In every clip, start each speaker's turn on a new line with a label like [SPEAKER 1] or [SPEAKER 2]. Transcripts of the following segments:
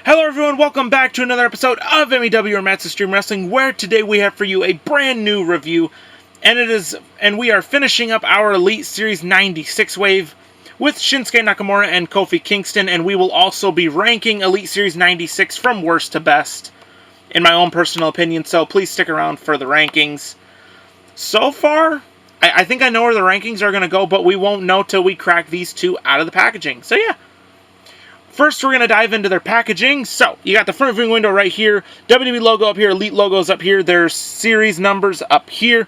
[SPEAKER 1] Hello everyone, welcome back to another episode of MEW or Matt's Extreme Wrestling, where today we have for you a brand new review, and we are finishing up our Elite Series 96 wave with Shinsuke Nakamura and Kofi Kingston, and we will also be ranking Elite Series 96 from worst to best, in my own personal opinion, so please stick around for the rankings. So far, I think I know where the rankings are going to go, but we won't know till we crack these two out of the packaging, so yeah. First, we're going to dive into their packaging. So, you got the front viewing window right here, WWE logo up here, Elite logos up here, their series numbers up here,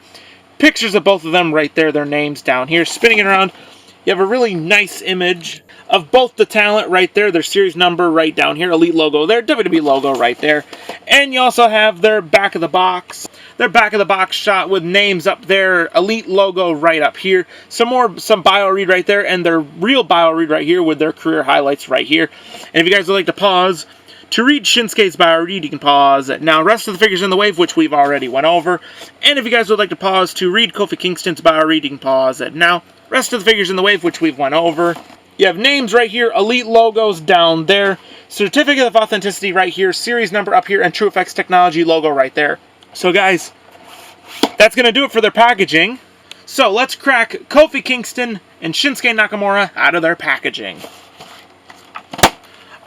[SPEAKER 1] pictures of both of them right there, their names down here. Spinning it around, you have a really nice image of both the talent right there, their series number right down here, Elite logo there, WWE logo right there. And you also have their back of the box. Their back of the box shot with names up there, Elite logo right up here, some bio read right there, and their real bio read right here with their career highlights right here. And if you guys would like to pause to read Shinsuke's bio read, you can pause it now. Rest of the figures in the wave, which we've already went over. And if you guys would like to pause to read Kofi Kingston's bio read, you can pause it now. Rest of the figures in the wave, which we've went over. You have names right here, Elite logos down there, certificate of authenticity right here, series number up here, and TrueFX Technology logo right there. So guys, that's going to do it for their packaging. So let's crack Kofi Kingston and Shinsuke Nakamura out of their packaging.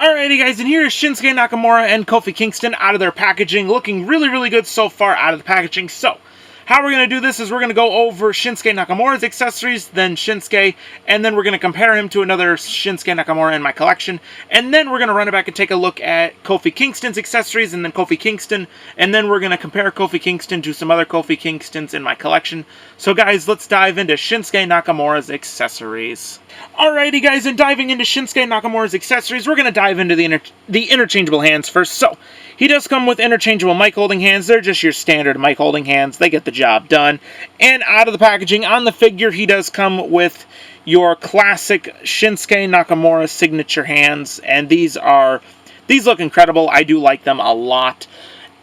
[SPEAKER 1] Alrighty guys, and here is Shinsuke Nakamura and Kofi Kingston out of their packaging. Looking really, really good so far out of the packaging. So, how we're going to do this is we're going to go over Shinsuke Nakamura's accessories, then Shinsuke, and then we're going to compare him to another Shinsuke Nakamura in my collection, and then we're going to run it back and take a look at Kofi Kingston's accessories, and then Kofi Kingston, and then we're going to compare Kofi Kingston to some other Kofi Kingstons in my collection. So guys, let's dive into Shinsuke Nakamura's accessories. Alrighty guys, and diving into Shinsuke Nakamura's accessories, we're going to dive into the interchangeable hands first. So, he does come with interchangeable mic holding hands. They're just your standard mic holding hands. They get the job done. And out of the packaging, on the figure, he does come with your classic Shinsuke Nakamura signature hands. And these look incredible. I do like them a lot.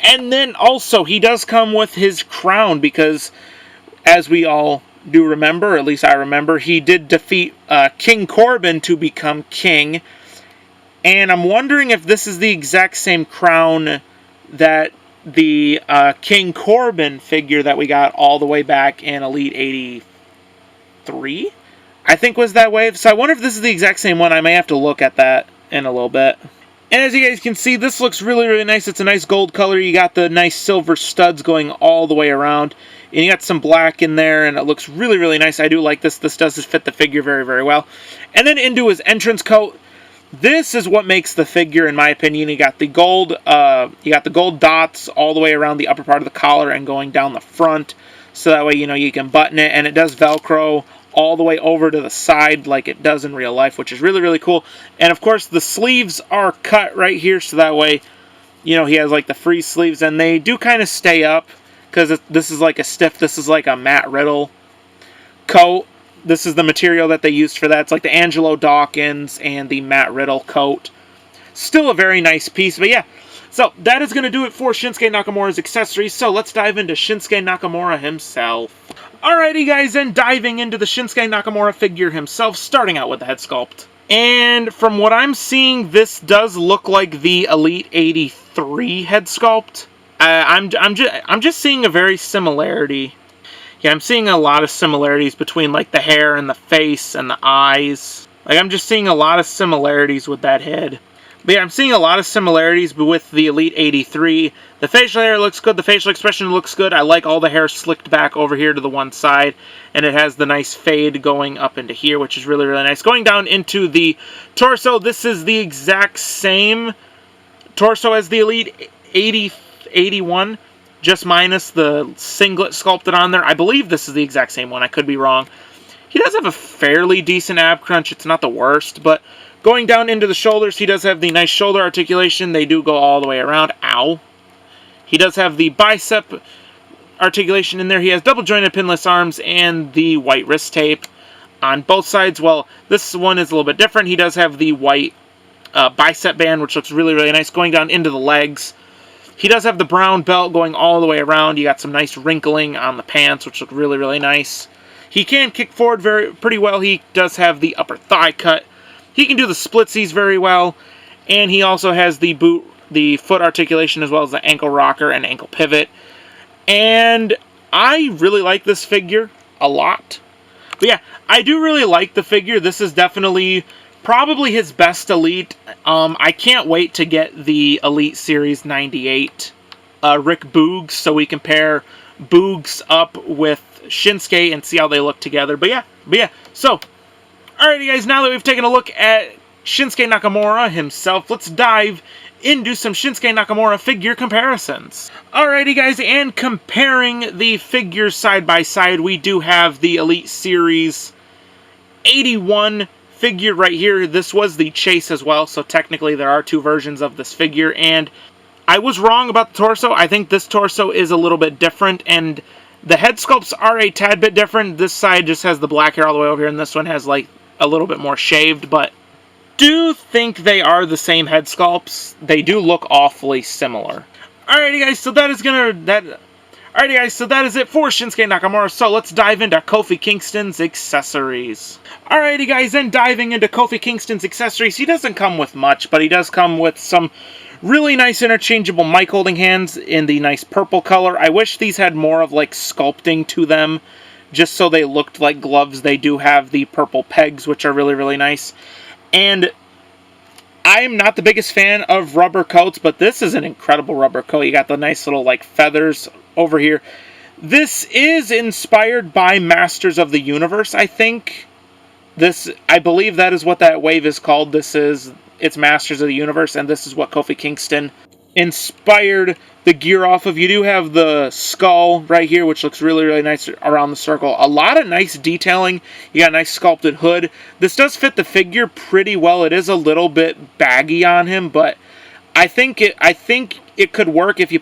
[SPEAKER 1] And then also, he does come with his crown because, as we all do remember, at least I remember, he did defeat King Corbin to become king. And I'm wondering if this is the exact same crown that the King Corbin figure that we got all the way back in Elite 83, I think was that wave. So I wonder if this is the exact same one. I may have to look at that in a little bit. And as you guys can see, this looks really, really nice. It's a nice gold color. You got the nice silver studs going all the way around. And you got some black in there, and it looks really, really nice. I do like this. This does fit the figure very, very well. And then into his entrance coat. This is what makes the figure, in my opinion. You got the gold dots all the way around the upper part of the collar and going down the front, so that way you can button it, and it does Velcro all the way over to the side like it does in real life, which is really, really cool. And of course, the sleeves are cut right here, so that way, he has like the free sleeves, and they do kind of stay up because this is like a Matt Riddle coat. This is the material that they used for that. It's like the Angelo Dawkins and the Matt Riddle coat. Still a very nice piece, but yeah. So, that is going to do it for Shinsuke Nakamura's accessories. So, let's dive into Shinsuke Nakamura himself. Alrighty guys, and diving into the Shinsuke Nakamura figure himself, starting out with the head sculpt. And from what I'm seeing, this does look like the Elite 83 head sculpt. I'm just seeing a very similarity. Yeah, I'm seeing a lot of similarities between, like, the hair and the face and the eyes. Like, I'm just seeing a lot of similarities with that head. But yeah, I'm seeing a lot of similarities with the Elite 83. The facial hair looks good. The facial expression looks good. I like all the hair slicked back over here to the one side. And it has the nice fade going up into here, which is really, really nice. Going down into the torso, this is the exact same torso as the Elite 81. Just minus the singlet sculpted on there. I believe this is the exact same one. I could be wrong. He does have a fairly decent ab crunch. It's not the worst, but going down into the shoulders, he does have the nice shoulder articulation. They do go all the way around. Ow. He does have the bicep articulation in there. He has double jointed pinless arms and the white wrist tape on both sides. Well, this one is a little bit different. He does have the white bicep band, which looks really, really nice. Going down into the legs, he does have the brown belt going all the way around. You got some nice wrinkling on the pants, which look really, really nice. He can kick forward pretty well. He does have the upper thigh cut. He can do the splitsies very well. And he also has the foot articulation, as well as the ankle rocker and ankle pivot. And I really like this figure a lot. But yeah, I do really like the figure. This is definitely probably his best Elite. I can't wait to get the Elite Series 98 Rick Boogs, so we compare Boogs up with Shinsuke and see how they look together. But yeah. So, alrighty guys, now that we've taken a look at Shinsuke Nakamura himself, let's dive into some Shinsuke Nakamura figure comparisons. Alrighty guys, and comparing the figures side by side, we do have the Elite Series 81 figure right here. This was the Chase as well, so technically there are two versions of this figure, and I was wrong about the torso. I think this torso is a little bit different, and the head sculpts are a tad bit different. This side just has the black hair all the way over here, and this one has like a little bit more shaved, but do think they are the same head sculpts. They do look awfully similar. Alrighty guys, so that is it for Shinsuke Nakamura. So let's dive into Kofi Kingston's accessories. Alrighty guys, and diving into Kofi Kingston's accessories, he doesn't come with much, but he does come with some really nice interchangeable mic holding hands in the nice purple color. I wish these had more of like sculpting to them, just so they looked like gloves. They do have the purple pegs, which are really, really nice. And I'm not the biggest fan of rubber coats, but this is an incredible rubber coat. You got the nice little like feathers over here. This is inspired by Masters of the Universe, I think. I believe that is what that wave is called. It's Masters of the Universe, and this is what Kofi Kingston inspired the gear off of. You do have the skull right here, which looks really, really nice around the circle. A lot of nice detailing. You got a nice sculpted hood. This does fit the figure pretty well. It is a little bit baggy on him, but I think it could work if you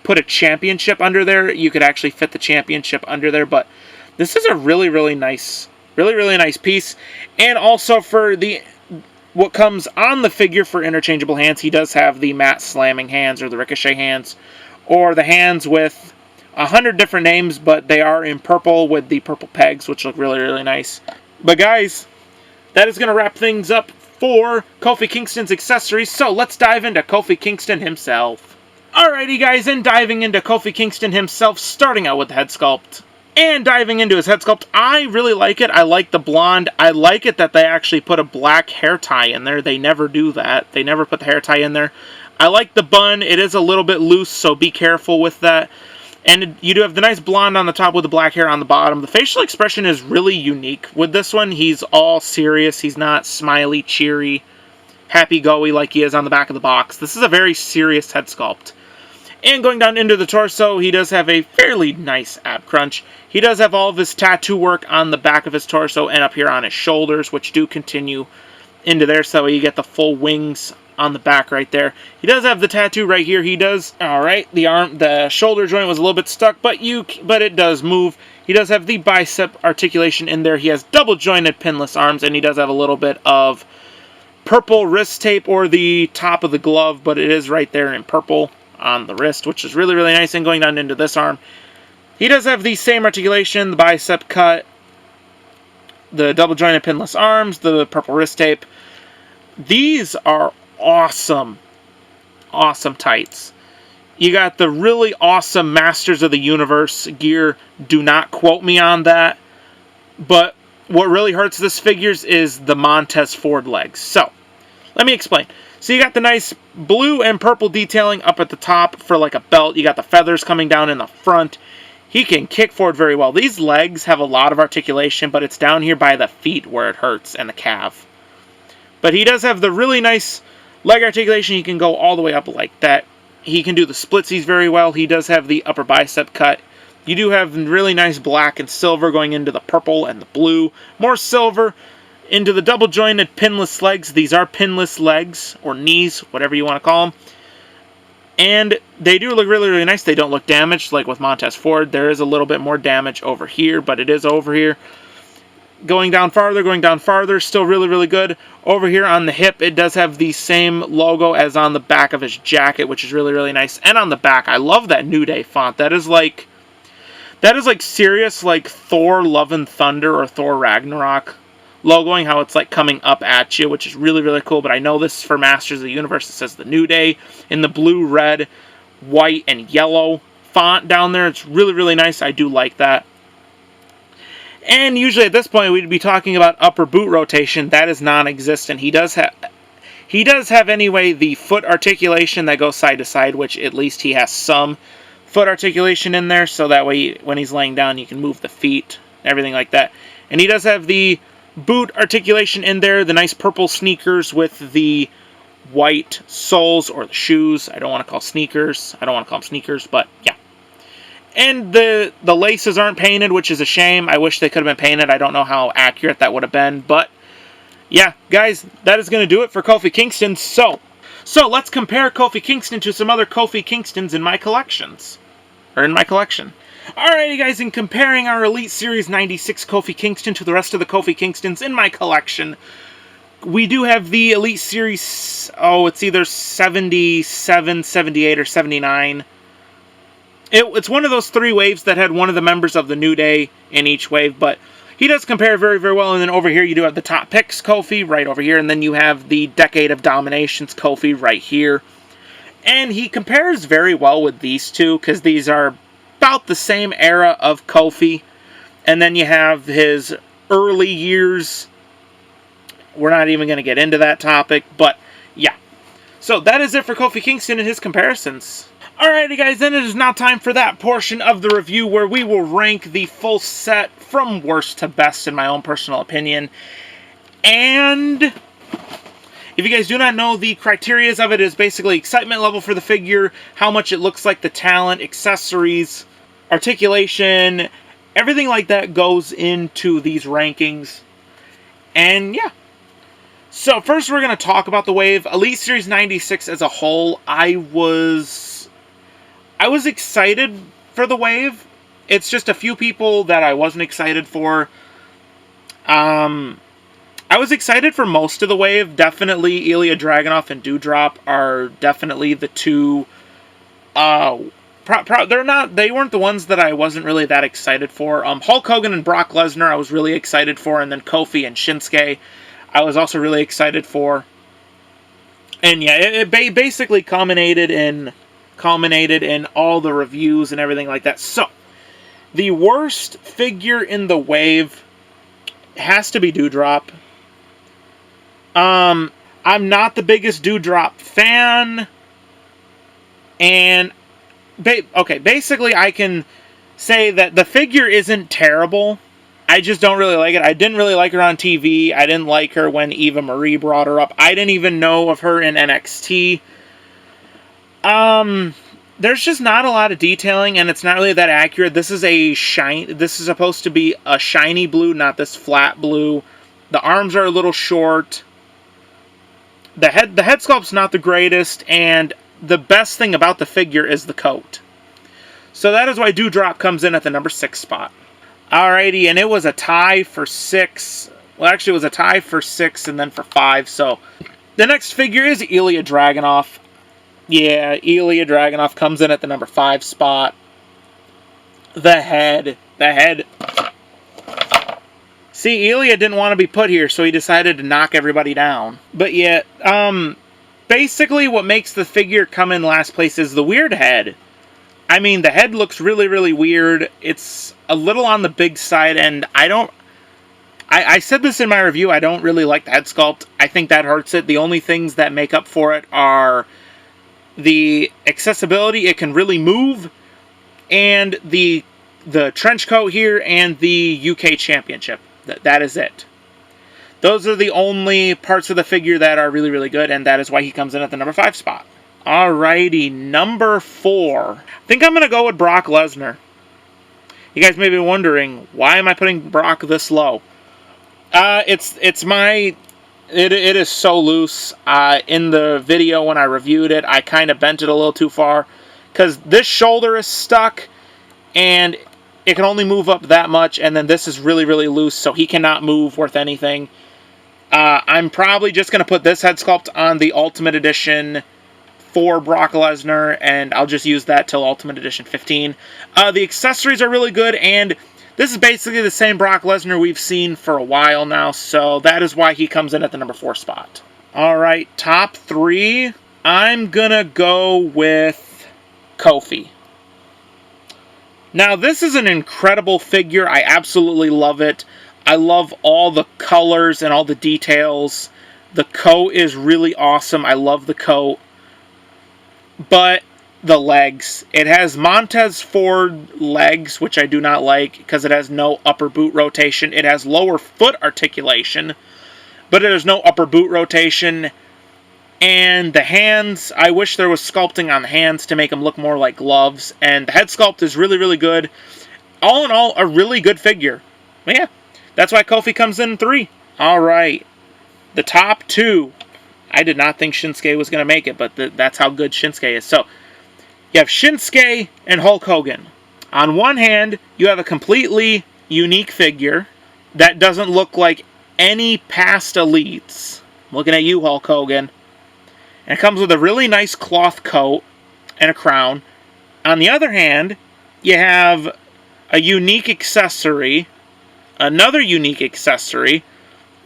[SPEAKER 1] put a championship under there. You could actually fit the championship under there, but this is a really, really nice piece. And also for what comes on the figure for interchangeable hands, he does have the mat slamming hands, or the ricochet hands, or the hands with 100 different names, but they are in purple with the purple pegs, which look really, really nice. But guys, that is going to wrap things up for Kofi Kingston's accessories, so let's dive into Kofi Kingston himself. Alrighty guys, and diving into Kofi Kingston himself, starting out with the head sculpt. And diving into his head sculpt, I really like it. I like the blonde. I like it that they actually put a black hair tie in there. They never do that. They never put the hair tie in there. I like the bun. It is a little bit loose, so be careful with that. And you do have the nice blonde on the top with the black hair on the bottom. The facial expression is really unique with this one. He's all serious. He's not smiley, cheery, happy-go-y like he is on the back of the box. This is a very serious head sculpt. And going down into the torso, he does have a fairly nice ab crunch. He does have all of his tattoo work on the back of his torso and up here on his shoulders, which do continue into there, so you get the full wings on the back right there. He does have the tattoo right here. He does, alright, the shoulder joint was a little bit stuck, but it does move. He does have the bicep articulation in there. He has double jointed pinless arms, and he does have a little bit of purple wrist tape, or the top of the glove, but it is right there in purple on the wrist, which is really, really nice. And going down into this arm, he does have the same articulation, the bicep cut, the double jointed pinless arms, the purple wrist tape. These are awesome tights. You got the really awesome Masters of the Universe gear. Do not quote me on that, but what really hurts this figures is the Montez Ford legs. So let me explain. So you got the nice blue and purple detailing up at the top for like a belt. You got the feathers coming down in the front. He can kick forward very well. These legs have a lot of articulation, but it's down here by the feet where it hurts, and the calf. But he does have the really nice leg articulation. He can go all the way up like that. He can do the splitsies very well. He does have the upper bicep cut. You do have really nice black and silver going into the purple and the blue. More silver into the double jointed pinless legs. These are pinless legs, or knees, whatever you want to call them. And they do look really, really nice. They don't look damaged like with Montez Ford. There is a little bit more damage over here, but it is over here. Going down farther, still really, really good. Over here on the hip, it does have the same logo as on the back of his jacket, which is really, really nice. And on the back, I love that New Day font. That is like serious, like Thor Love and Thunder or Thor Ragnarok logoing, how it's like coming up at you, which is really, really cool. But I know this for Masters of the Universe. It says The New Day in the blue, red, white, and yellow font down there. It's really, really nice. I do like that. And usually at this point, we'd be talking about upper boot rotation. That is non-existent. He does have anyway the foot articulation that goes side to side, which at least he has some foot articulation in there, so that way when he's laying down, you can move the feet, everything like that. And he does have the boot articulation in there, the nice purple sneakers with the white soles, or the shoes. I don't want to call sneakers. I don't want to call them sneakers, but yeah. And the laces aren't painted, which is a shame. I wish they could have been painted. I don't know how accurate that would have been, but yeah, guys, that is going to do it for Kofi Kingston. So let's compare Kofi Kingston to some other Kofi Kingstons in my collections. Or in my collection. Alrighty, guys, in comparing our Elite Series 96 Kofi Kingston to the rest of the Kofi Kingstons in my collection, we do have the Elite Series, it's either 77, 78, or 79. It's one of those three waves that had one of the members of the New Day in each wave, but he does compare very, very well. And then over here, you do have the Top Picks Kofi right over here, and then you have the Decade of Dominations Kofi right here. And he compares very well with these two, because these are about the same era of Kofi. And then you have his early years. We're not even going to get into that topic, but yeah. So that is it for Kofi Kingston and his comparisons. Alrighty, guys, then it is now time for that portion of the review where we will rank the full set from worst to best in my own personal opinion. And if you guys do not know, the criteria of it is basically excitement level for the figure, how much it looks like the talent, accessories, articulation, everything like that goes into these rankings. And yeah. So first we're going to talk about the wave. Elite Series 96 as a whole, I was excited for the wave. It's just a few people that I wasn't excited for. I was excited for most of the wave. Definitely Elia Draganov and Doudrop are definitely the two. They weren't the ones that I wasn't really that excited for. Hulk Hogan and Brock Lesnar I was really excited for, and then Kofi and Shinsuke I was also really excited for. And yeah, it basically culminated in all the reviews and everything like that. So the worst figure in the wave has to be Doudrop. I'm not the biggest Doudrop fan, and basically I can say that the figure isn't terrible. I just don't really like it. I didn't really like her on TV. I didn't like her when Eva Marie brought her up. I didn't even know of her in NXT. There's just not a lot of detailing, and it's not really that accurate. This is supposed to be a shiny blue, not this flat blue. The arms are a little short. The head sculpt's not the greatest, and the best thing about the figure is the coat. So that is why Doudrop comes in at the number 6 spot. Alrighty, and it was a tie for 6. Well, actually, it was a tie for 6 and then for 5. So the next figure is Elia Draganov. Yeah, Elia Draganov comes in at the number 5 spot. The head. See, Elia didn't want to be put here, so he decided to knock everybody down. But yeah, basically what makes the figure come in last place is the weird head. I mean, the head looks really, really weird. It's a little on the big side, and I said this in my review, I don't really like the head sculpt. I think that hurts it. The only things that make up for it are the accessibility. It can really move, and the trench coat here, and the UK Championship. That is it. Those are the only parts of the figure that are really, really good, and that is why he comes in at the number 5 spot. Alrighty, number 4. I think I'm going to go with Brock Lesnar. You guys may be wondering, why am I putting Brock this low? It is so loose. In the video when I reviewed it, I kind of bent it a little too far, because this shoulder is stuck, and it can only move up that much, and then this is really, really loose, so he cannot move worth anything. I'm probably just going to put this head sculpt on the Ultimate Edition for Brock Lesnar, and I'll just use that till Ultimate Edition 15. The accessories are really good, and This is basically the same Brock Lesnar we've seen for a while now, so that is why he comes in at the number 4 spot. Alright, top 3. I'm gonna go with Kofi. Now, this is an incredible figure. I absolutely love it. I love all the colors and all the details. The coat is really awesome. I love the coat. But the legs. It has Montez Ford legs, which I do not like because it has no upper boot rotation. It has lower foot articulation, but it has no upper boot rotation. And the hands, I wish there was sculpting on the hands to make them look more like gloves. And the head sculpt is really, really good. All in all, a really good figure. But yeah, that's why Kofi comes in 3. All right. The top 2. I did not think Shinsuke was going to make it, but that's how good Shinsuke is. So, you have Shinsuke and Hulk Hogan. On one hand, you have a completely unique figure that doesn't look like any past elites. I'm looking at you, Hulk Hogan. And it comes with a really nice cloth coat and a crown. On the other hand, you have a unique accessory, another unique accessory,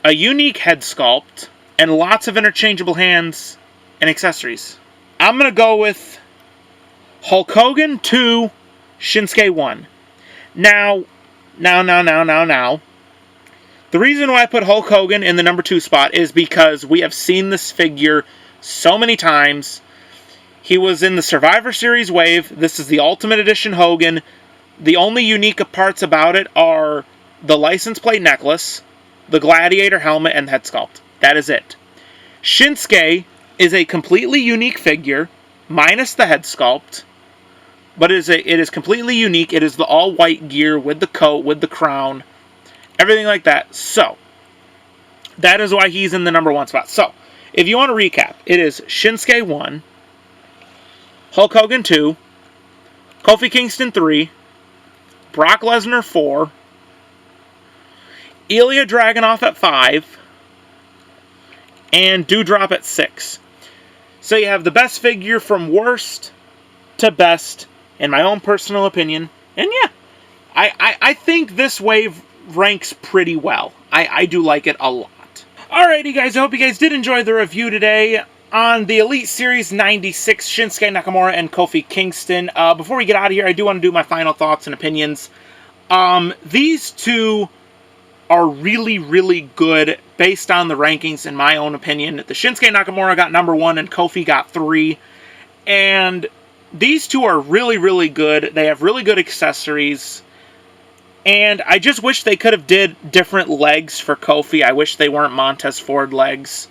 [SPEAKER 1] a unique head sculpt, and lots of interchangeable hands and accessories. I'm going to go with Hulk Hogan 2, Shinsuke 1. Now. The reason why I put Hulk Hogan in the number 2 spot is because we have seen this figure so many times. He was in the Survivor Series wave. This is the Ultimate Edition Hogan. The only unique parts about it are the license plate necklace, the gladiator helmet, and the head sculpt. That is it. Shinsuke is a completely unique figure, minus the head sculpt, but it is completely unique. It is the all-white gear with the coat, with the crown, everything like that. So, that is why he's in the number 1 spot. So, if you want to recap, it is Shinsuke 1, Hulk Hogan 2, Kofi Kingston 3, Brock Lesnar 4, Elia Draganov at 5, and Doudrop at 6. So you have the best figure from worst to best, in my own personal opinion. And yeah, I think this wave ranks pretty well. I do like it a lot. Alrighty guys, I hope you guys did enjoy the review today on the Elite Series 96 Shinsuke Nakamura and Kofi Kingston. Before we get out of here, I do want to do my final thoughts and opinions. These two are really, really good based on the rankings, in my own opinion. The Shinsuke Nakamura got number 1 and Kofi got 3. And these two are really, really good. They have really good accessories. And I just wish they could have did different legs for Kofi. I wish they weren't Montez Ford legs.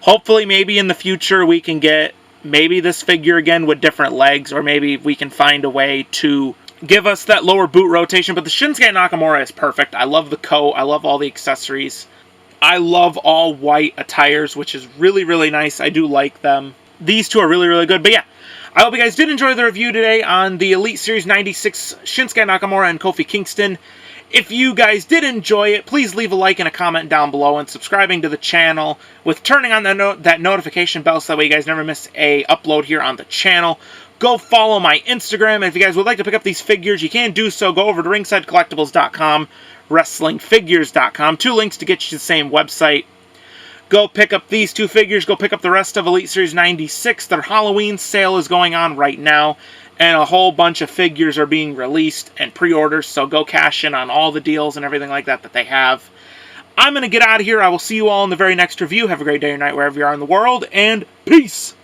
[SPEAKER 1] Hopefully, maybe in the future, we can get maybe this figure again with different legs. Or maybe we can find a way to give us that lower boot rotation. But the Shinsuke Nakamura is perfect. I love the coat. I love all the accessories. I love all white attires, which is really, really nice. I do like them. These two are really, really good. But yeah, I hope you guys did enjoy the review today on the Elite Series 96 Shinsuke Nakamura and Kofi Kingston. If you guys did enjoy it, please leave a like and a comment down below, and subscribing to the channel with turning on that notification bell so that way you guys never miss a upload here on the channel. Go follow my Instagram, and if you guys would like to pick up these figures, you can do so. Go over to ringsidecollectibles.com, wrestlingfigures.com. 2 links to get you to the same website. Go pick up these 2 figures. Go pick up the rest of Elite Series 96. Their Halloween sale is going on right now, and a whole bunch of figures are being released and pre-orders, so go cash in on all the deals and everything like that they have. I'm going to get out of here. I will see you all in the very next review. Have a great day or night wherever you are in the world, and peace!